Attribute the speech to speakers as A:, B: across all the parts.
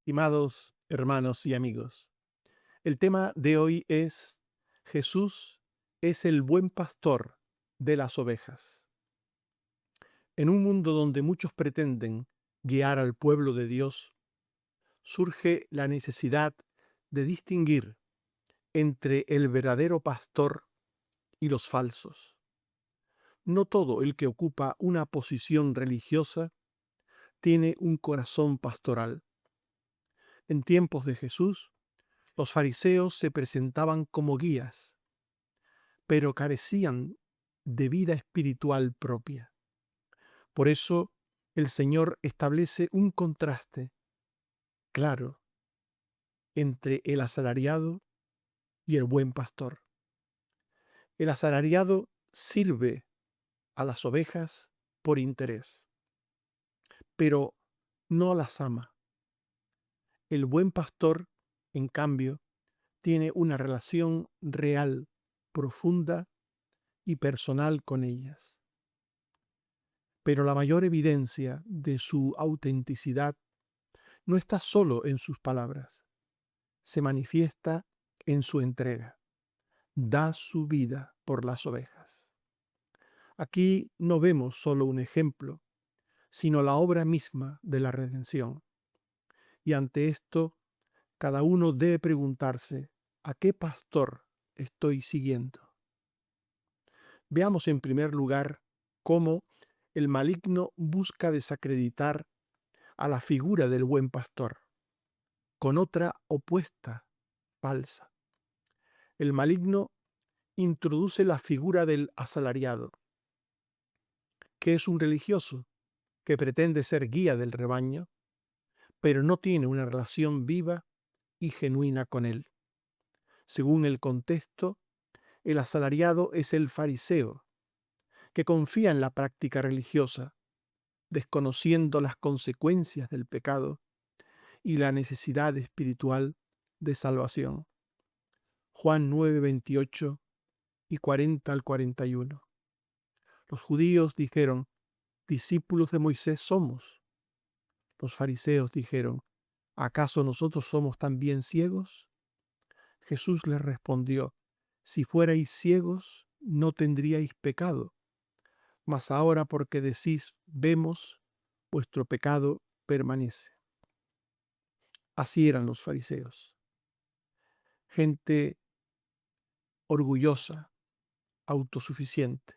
A: Estimados hermanos y amigos, el tema de hoy es Jesús es el buen pastor de las ovejas. En un mundo donde muchos pretenden guiar al pueblo de Dios, surge la necesidad de distinguir entre el verdadero pastor y los falsos. No todo el que ocupa una posición religiosa tiene un corazón pastoral. En tiempos de Jesús, los fariseos se presentaban como guías, pero carecían de vida espiritual propia. Por eso el Señor establece un contraste claro entre el asalariado y el buen pastor. El asalariado sirve a las ovejas por interés, pero no las ama. El buen pastor, en cambio, tiene una relación real, profunda y personal con ellas. Pero la mayor evidencia de su autenticidad no está solo en sus palabras, se manifiesta en su entrega. Da su vida por las ovejas. Aquí no vemos solo un ejemplo, sino la obra misma de la redención. Y ante esto, cada uno debe preguntarse, ¿a qué pastor estoy siguiendo? Veamos en primer lugar cómo el maligno busca desacreditar a la figura del buen pastor con otra opuesta, falsa. El maligno introduce la figura del asalariado, que es un religioso que pretende ser guía del rebaño, pero no tiene una relación viva y genuina con él. Según el contexto, el asalariado es el fariseo, que confía en la práctica religiosa, desconociendo las consecuencias del pecado y la necesidad espiritual de salvación. Juan 9:28 y 40 al 41. Los judíos dijeron, discípulos de Moisés somos. Los fariseos dijeron, ¿acaso nosotros somos también ciegos? Jesús les respondió, si fuerais ciegos, no tendríais pecado, mas ahora porque decís, vemos, vuestro pecado permanece. Así eran los fariseos, gente orgullosa, autosuficiente,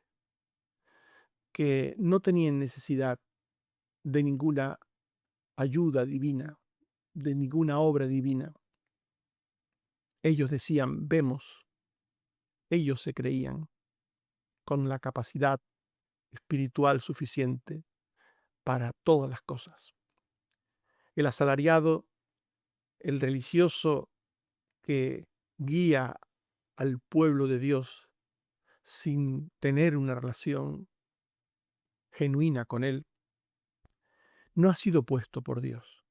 A: que no tenían necesidad de ninguna ayuda divina, de ninguna obra divina. Ellos decían, vemos, ellos se creían con la capacidad espiritual suficiente para todas las cosas. El asalariado, el religioso que guía al pueblo de Dios sin tener una relación genuina con él, no ha sido puesto por Dios.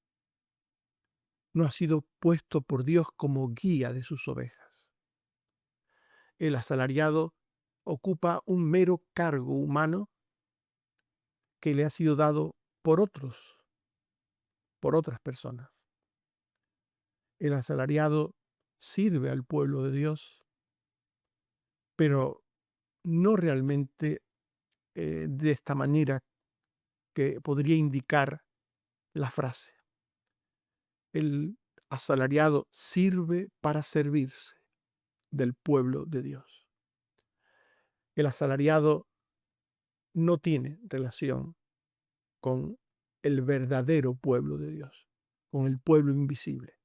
A: No ha sido puesto por Dios como guía de sus ovejas. El asalariado ocupa un mero cargo humano que le ha sido dado por otros, por otras personas. El asalariado sirve al pueblo de Dios, pero no realmente de esta manera que podría indicar la frase. El asalariado sirve para servirse del pueblo de Dios. El asalariado no tiene relación con el verdadero pueblo de Dios, con el pueblo invisible.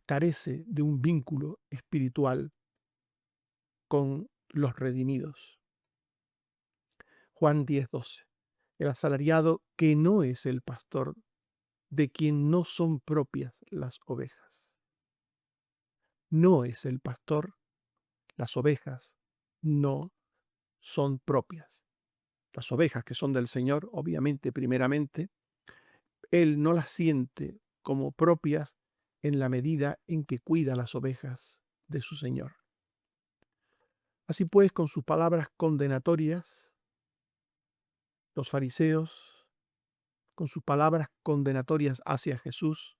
A: Carece de un vínculo espiritual con los redimidos. Juan 10:12. El asalariado que no es el pastor, de quien no son propias las ovejas. No es el pastor, las ovejas no son propias. Las ovejas que son del Señor, obviamente, primeramente, Él no las siente como propias en la medida en que cuida las ovejas de su Señor. Así pues, con sus palabras condenatorias, los fariseos, con sus palabras condenatorias hacia Jesús,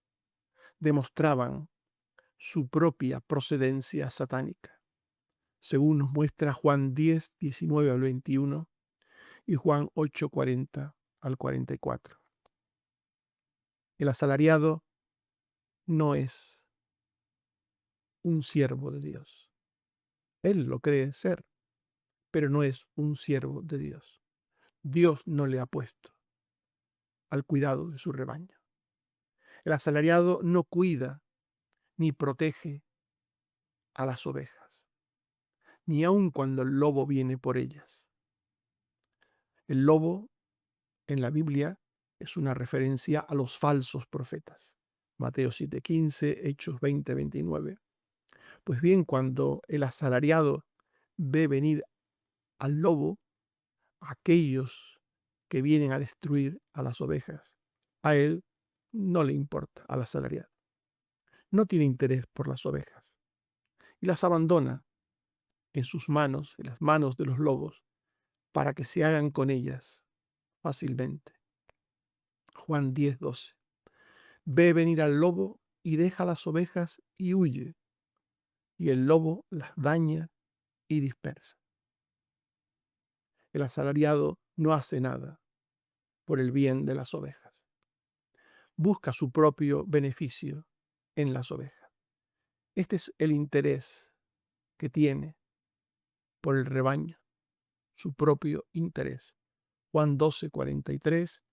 A: demostraban su propia procedencia satánica, según nos muestra Juan 10, 19 al 21 y Juan 8, 40 al 44. El asalariado no es un siervo de Dios. Él lo cree ser, pero no es un siervo de Dios. Dios no le ha puesto al cuidado de su rebaño. El asalariado no cuida ni protege a las ovejas, ni aun cuando el lobo viene por ellas. El lobo en la Biblia es una referencia a los falsos profetas. Mateo 7:15, Hechos 20:29. Pues bien, cuando el asalariado ve venir al lobo, aquellos que vienen a destruir a las ovejas, a él no le importa, al asalariado. No tiene interés por las ovejas y las abandona en sus manos, en las manos de los lobos, para que se hagan con ellas fácilmente. Juan 10:12. Ve venir al lobo y deja las ovejas y huye, y el lobo las daña y dispersa. El asalariado no hace nada por el bien de las ovejas. Busca su propio beneficio en las ovejas. Este es el interés que tiene por el rebaño, su propio interés. Juan 12:43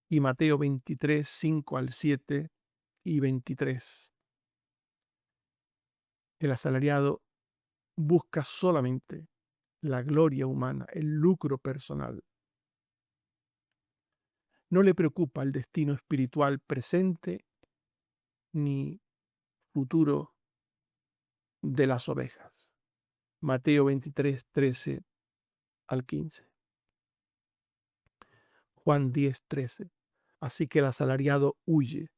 A: y Mateo 23, 5 al 7 y 23. El asalariado busca solamente la gloria humana, el lucro personal. No le preocupa el destino espiritual presente ni futuro de las ovejas. Mateo 23, 13 al 15. Juan 10, 13. Así que el asalariado huye,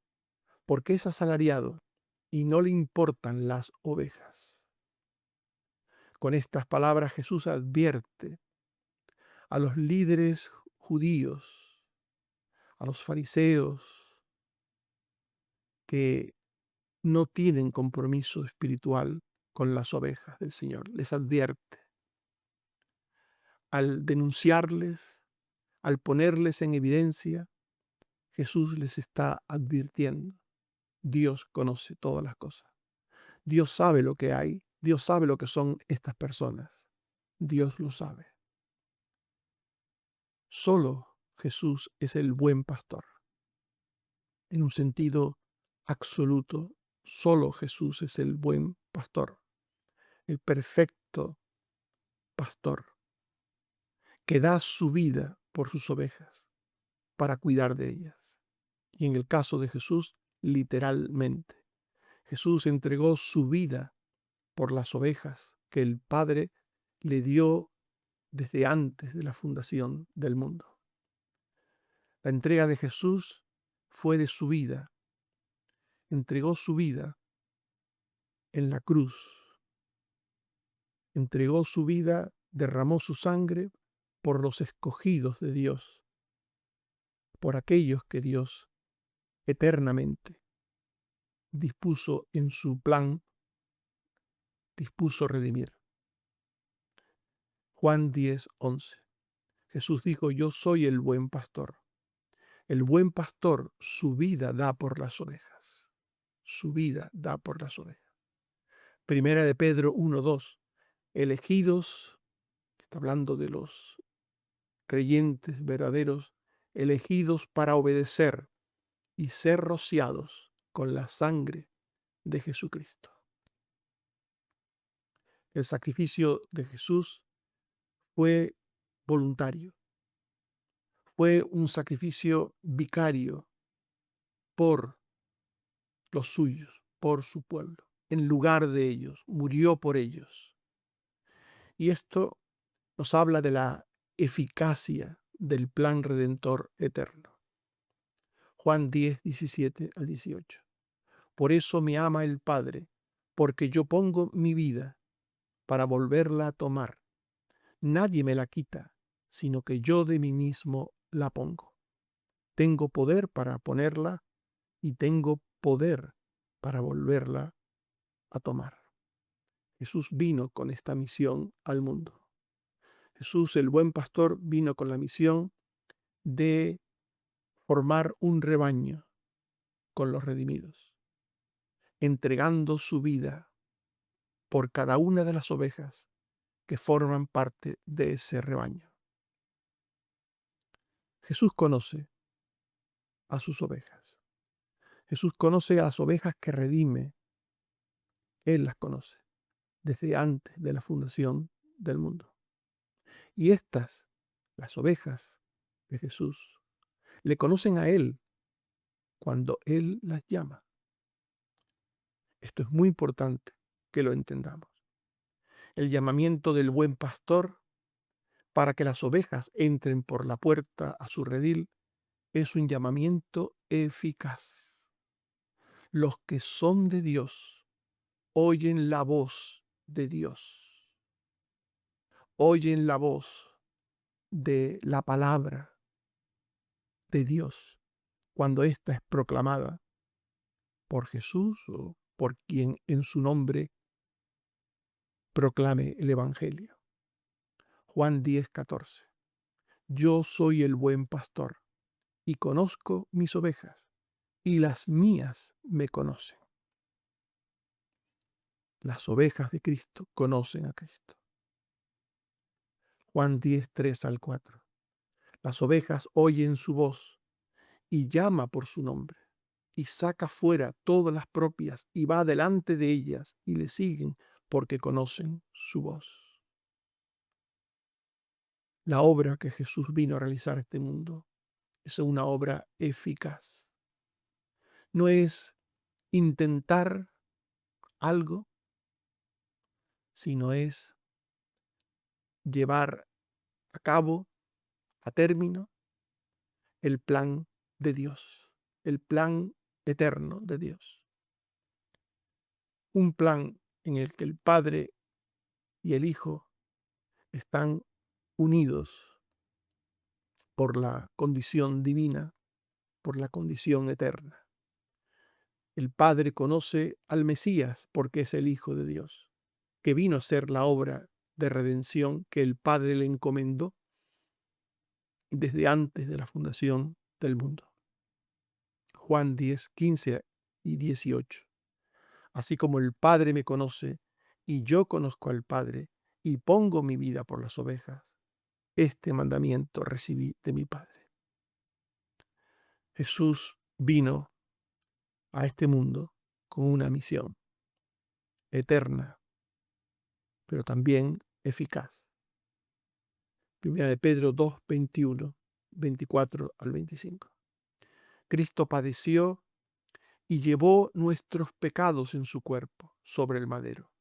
A: porque es asalariado y no le importan las ovejas. Con estas palabras Jesús advierte a los líderes judíos, a los fariseos, que no tienen compromiso espiritual con las ovejas del Señor. Les advierte. Al denunciarles, al ponerles en evidencia, Jesús les está advirtiendo. Dios conoce todas las cosas. Dios sabe lo que hay. Dios sabe lo que son estas personas. Dios lo sabe. Solo Jesús es el buen pastor. En un sentido absoluto, solo Jesús es el buen pastor, el perfecto pastor, que da su vida por sus ovejas para cuidar de ellas. Y en el caso de Jesús, literalmente. Jesús entregó su vida por las ovejas que el Padre le dio desde antes de la fundación del mundo. La entrega de Jesús fue de su vida. Entregó su vida en la cruz. Entregó su vida, derramó su sangre por los escogidos de Dios, por aquellos que Dios eternamente dispuso en su plan, dispuso redimir. Juan 10, 11. Jesús dijo, yo soy el buen pastor. El buen pastor su vida da por las ovejas. Su vida da por las ovejas. Primera de Pedro 1, 2. Elegidos, está hablando de los creyentes verdaderos, elegidos para obedecer y ser rociados con la sangre de Jesucristo. El sacrificio de Jesús fue voluntario, fue un sacrificio vicario por los suyos, por su pueblo, en lugar de ellos, murió por ellos. Y esto nos habla de la eficacia del plan redentor eterno. Juan 10, 17 al 18. Por eso me ama el Padre, porque yo pongo mi vida para volverla a tomar. Nadie me la quita, sino que yo de mí mismo la pongo. Tengo poder para ponerla y tengo poder para volverla a tomar. Jesús vino con esta misión al mundo. Jesús, el buen pastor, vino con la misión de formar un rebaño con los redimidos, entregando su vida por cada una de las ovejas que forman parte de ese rebaño. Jesús conoce a sus ovejas. Jesús conoce a las ovejas que redime. Él las conoce desde antes de la fundación del mundo. Y estas, las ovejas de Jesús, le conocen a Él cuando Él las llama. Esto es muy importante que lo entendamos. El llamamiento del buen pastor para que las ovejas entren por la puerta a su redil es un llamamiento eficaz. Los que son de Dios oyen la voz de Dios, oyen la voz de la palabra de Dios cuando ésta es proclamada por Jesús o por quien en su nombre proclame el Evangelio. Juan 10:14. Yo soy el buen pastor y conozco mis ovejas, y las mías me conocen. Las ovejas de Cristo conocen a Cristo. Juan 10:3-4. Las ovejas oyen su voz y llama por su nombre, y saca fuera todas las propias y va delante de ellas y le siguen porque conocen su voz. La obra que Jesús vino a realizar a este mundo es una obra eficaz. No es intentar algo, sino es llevar a cabo, a término, el plan de Dios, el plan eterno de Dios. Un plan en el que el Padre y el Hijo están unidos por la condición divina, por la condición eterna. El Padre conoce al Mesías porque es el Hijo de Dios, que vino a ser la obra de redención que el Padre le encomendó desde antes de la fundación del mundo. Juan 10:15-18. Así como el Padre me conoce y yo conozco al Padre y pongo mi vida por las ovejas, este mandamiento recibí de mi Padre. Jesús vino a este mundo con una misión eterna, pero también eficaz. Primera de Pedro 2:21-24-25. Cristo padeció y llevó nuestros pecados en su cuerpo sobre el madero,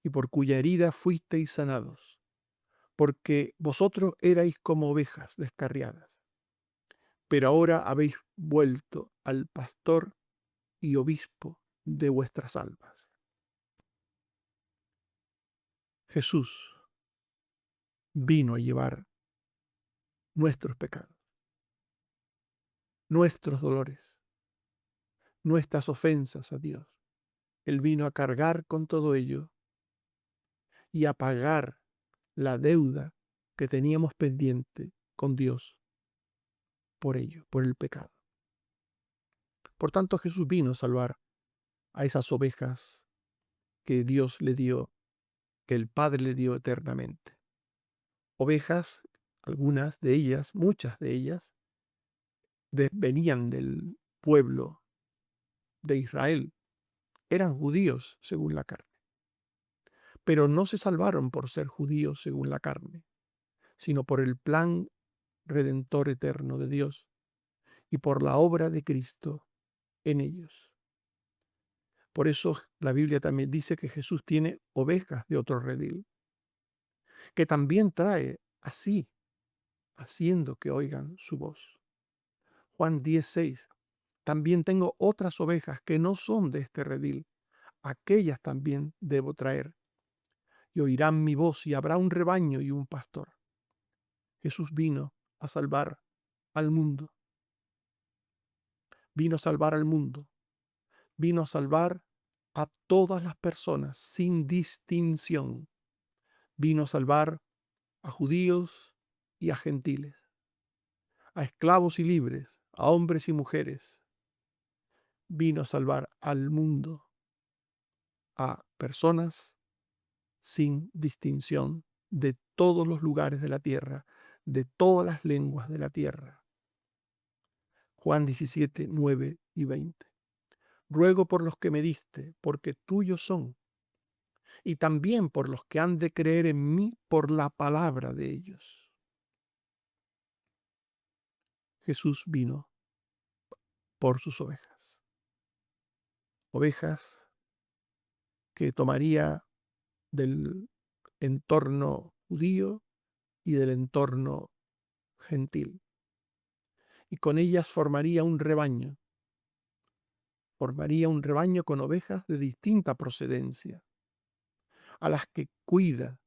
A: y por cuya herida fuisteis sanados, porque vosotros erais como ovejas descarriadas, pero ahora habéis vuelto al pastor y obispo de vuestras almas. Jesús vino a llevar nuestros pecados, nuestros dolores, nuestras ofensas a Dios. Él vino a cargar con todo ello y a pagar la deuda que teníamos pendiente con Dios por ello, por el pecado. Por tanto, Jesús vino a salvar a esas ovejas que Dios le dio, que el Padre le dio eternamente. Ovejas, algunas de ellas, muchas de ellas, venían del pueblo de Israel, eran judíos según la carne, pero no se salvaron por ser judíos según la carne, sino por el plan redentor eterno de Dios y por la obra de Cristo en ellos. Por eso la Biblia también dice que Jesús tiene ovejas de otro redil, que también trae así, haciendo que oigan su voz. Juan 10:6. También tengo otras ovejas que no son de este redil, aquellas también debo traer, y oirán mi voz, y habrá un rebaño y un pastor. Jesús vino a salvar al mundo. Vino a salvar al mundo vino a salvar a todas las personas sin distinción. Vino a salvar a judíos y a gentiles, a esclavos y libres, a hombres y mujeres. Vino a salvar al mundo, a personas sin distinción de todos los lugares de la tierra, de todas las lenguas de la tierra. Juan 17, 9 y 20. Ruego por los que me diste, porque tuyos son, y también por los que han de creer en mí por la palabra de ellos. Jesús vino por sus ovejas. Ovejas que tomaría del entorno judío y del entorno gentil. Y con ellas formaría un rebaño con ovejas de distinta procedencia, a las que cuida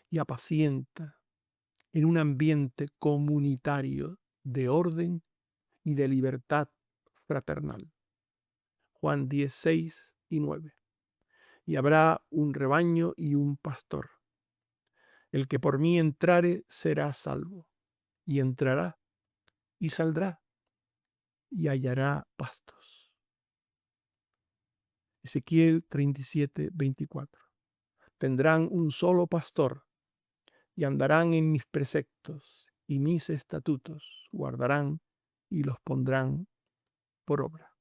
A: y apacienta en un ambiente comunitario de orden y de libertad fraternal. Juan 16 y 9. Y habrá un rebaño y un pastor. El que por mí entrare será salvo, y entrará y saldrá y hallará pastos. Ezequiel 37, 24. Tendrán un solo pastor y andarán en mis preceptos y mis estatutos, guardarán y los pondrán por obra.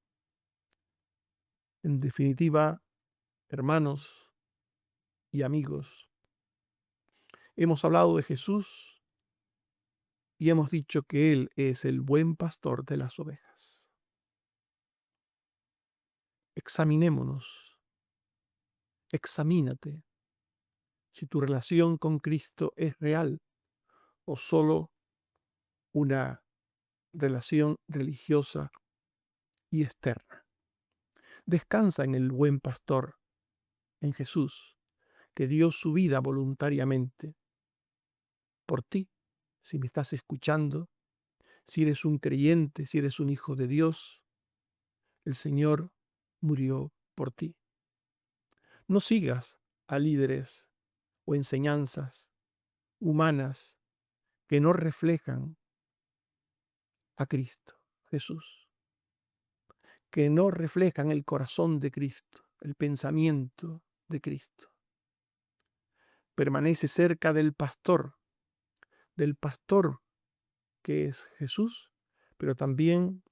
A: En definitiva, hermanos y amigos, hemos hablado de Jesús y hemos dicho que Él es el buen pastor de las ovejas. Examinémonos, examínate si tu relación con Cristo es real o solo una relación religiosa y externa. Descansa en el buen pastor, en Jesús, que dio su vida voluntariamente por ti. Si me estás escuchando, si eres un creyente, si eres un hijo de Dios, el Señor murió por ti. No sigas a líderes o enseñanzas humanas que no reflejan a Cristo Jesús, que no reflejan el corazón de Cristo, el pensamiento de Cristo. Permanece cerca del pastor que es Jesús, pero también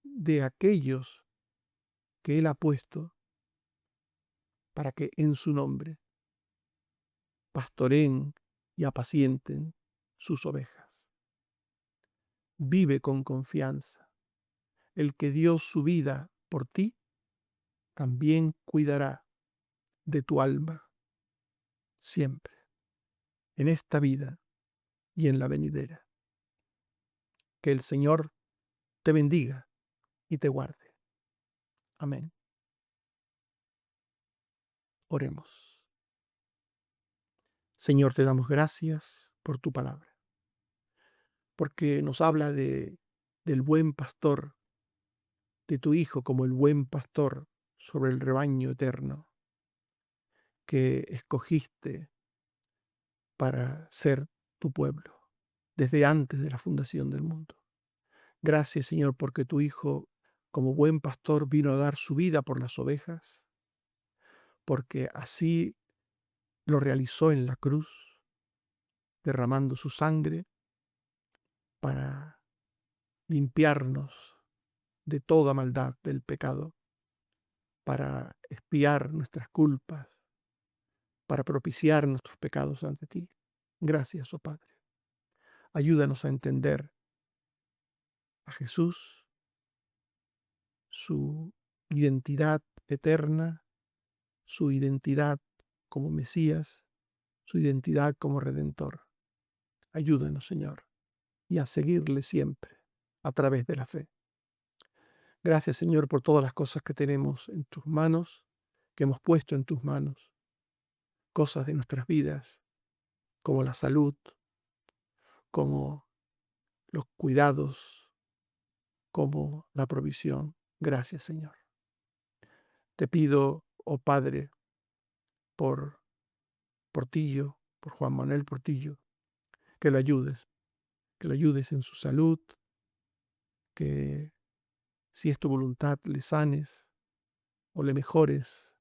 A: de aquellos que Él ha puesto para que en su nombre pastoreen y apacienten sus ovejas. Vive con confianza. El que dio su vida por ti, también cuidará de tu alma siempre, en esta vida y en la venidera. Que el Señor te bendiga y te guarde. Amén. Oremos. Señor, te damos gracias por tu palabra, porque nos habla del buen pastor, de tu Hijo como el buen pastor sobre el rebaño eterno que escogiste para ser tu pueblo desde antes de la fundación del mundo. Gracias, Señor, porque tu Hijo, como buen pastor, vino a dar su vida por las ovejas, porque así lo realizó en la cruz, derramando su sangre para limpiarnos de toda maldad del pecado, para expiar nuestras culpas, para propiciar nuestros pecados ante ti. Gracias, oh Padre. Ayúdanos a entender a Jesús, su identidad eterna, su identidad como Mesías, su identidad como Redentor. Ayúdanos, Señor, y a seguirle siempre a través de la fe. Gracias, Señor, por todas las cosas que tenemos en tus manos, que hemos puesto en tus manos, cosas de nuestras vidas, como la salud, como los cuidados, como la provisión. Gracias, Señor. Te pido, oh Padre, por Portillo, por Juan Manuel Portillo, que lo ayudes en su salud, que si es tu voluntad le sanes o le mejores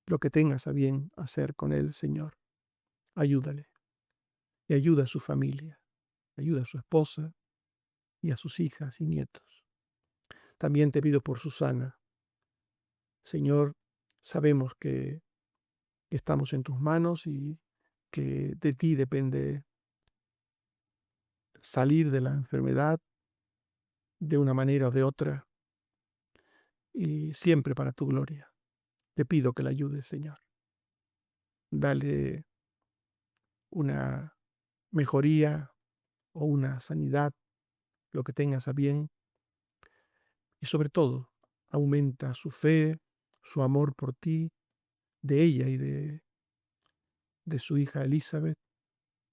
A: lo que tengas a bien hacer con él, Señor. Ayúdale y ayuda a su familia, ayuda a su esposa y a sus hijas y nietos. También te pido por Susana. Señor, sabemos que estamos en tus manos y que de ti depende salir de la enfermedad de una manera o de otra y siempre para tu gloria. Te pido que la ayudes, Señor. Dale una mejoría o una sanidad, lo que tengas a bien, y sobre todo, aumenta su fe, su amor por ti, de ella y de su hija Elizabeth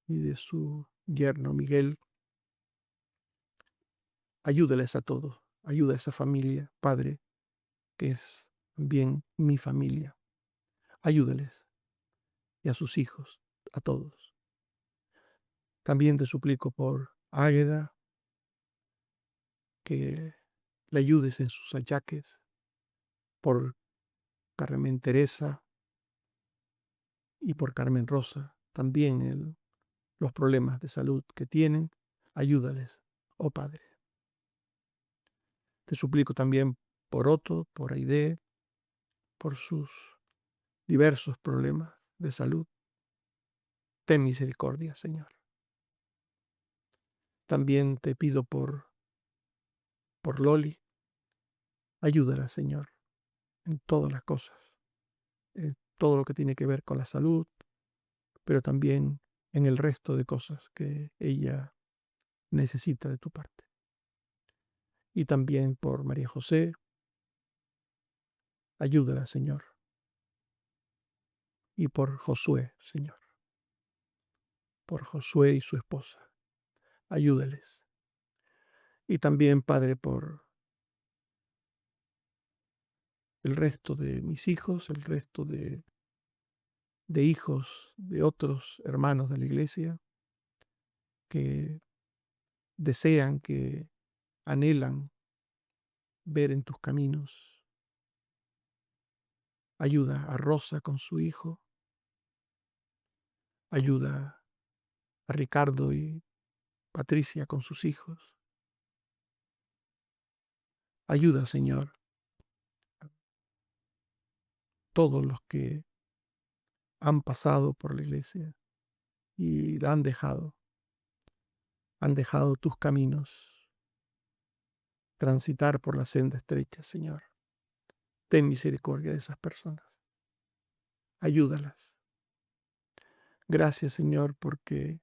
A: y de su yerno Miguel. Ayúdales a todos, ayuda a esa familia, Padre, que es bien mi familia. Ayúdales y a sus hijos, a todos. También te suplico por Águeda, que le ayudes en sus achaques, por Carmen Teresa y por Carmen Rosa, también los problemas de salud que tienen, ayúdales, oh Padre. Te suplico también por Otto, por Aide, por sus diversos problemas de salud. Ten misericordia, Señor. También te pido por Loli, ayúdala, Señor, en todas las cosas, en todo lo que tiene que ver con la salud, pero también en el resto de cosas que ella necesita de tu parte. Y también por María José, ayúdala, Señor. Y por Josué, Señor, por Josué y su esposa, ayúdales. Y también, Padre, por el resto de mis hijos, el resto de hijos de otros hermanos de la iglesia que desean, que anhelan ver en tus caminos. Ayuda a Rosa con su hijo, ayuda a Ricardo y Patricia con sus hijos. Ayuda, Señor, a todos los que han pasado por la iglesia y la han dejado tus caminos, transitar por la senda estrecha, Señor. Ten misericordia de esas personas. Ayúdalas. Gracias, Señor, porque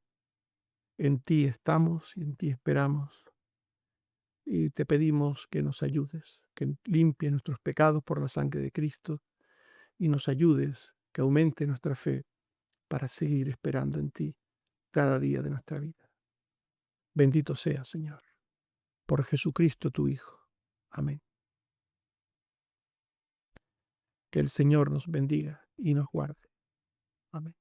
A: en ti estamos y en ti esperamos. Y te pedimos que nos ayudes, que limpies nuestros pecados por la sangre de Cristo y nos ayudes, que aumente nuestra fe para seguir esperando en ti cada día de nuestra vida. Bendito seas, Señor, por Jesucristo tu Hijo. Amén. Que el Señor nos bendiga y nos guarde. Amén.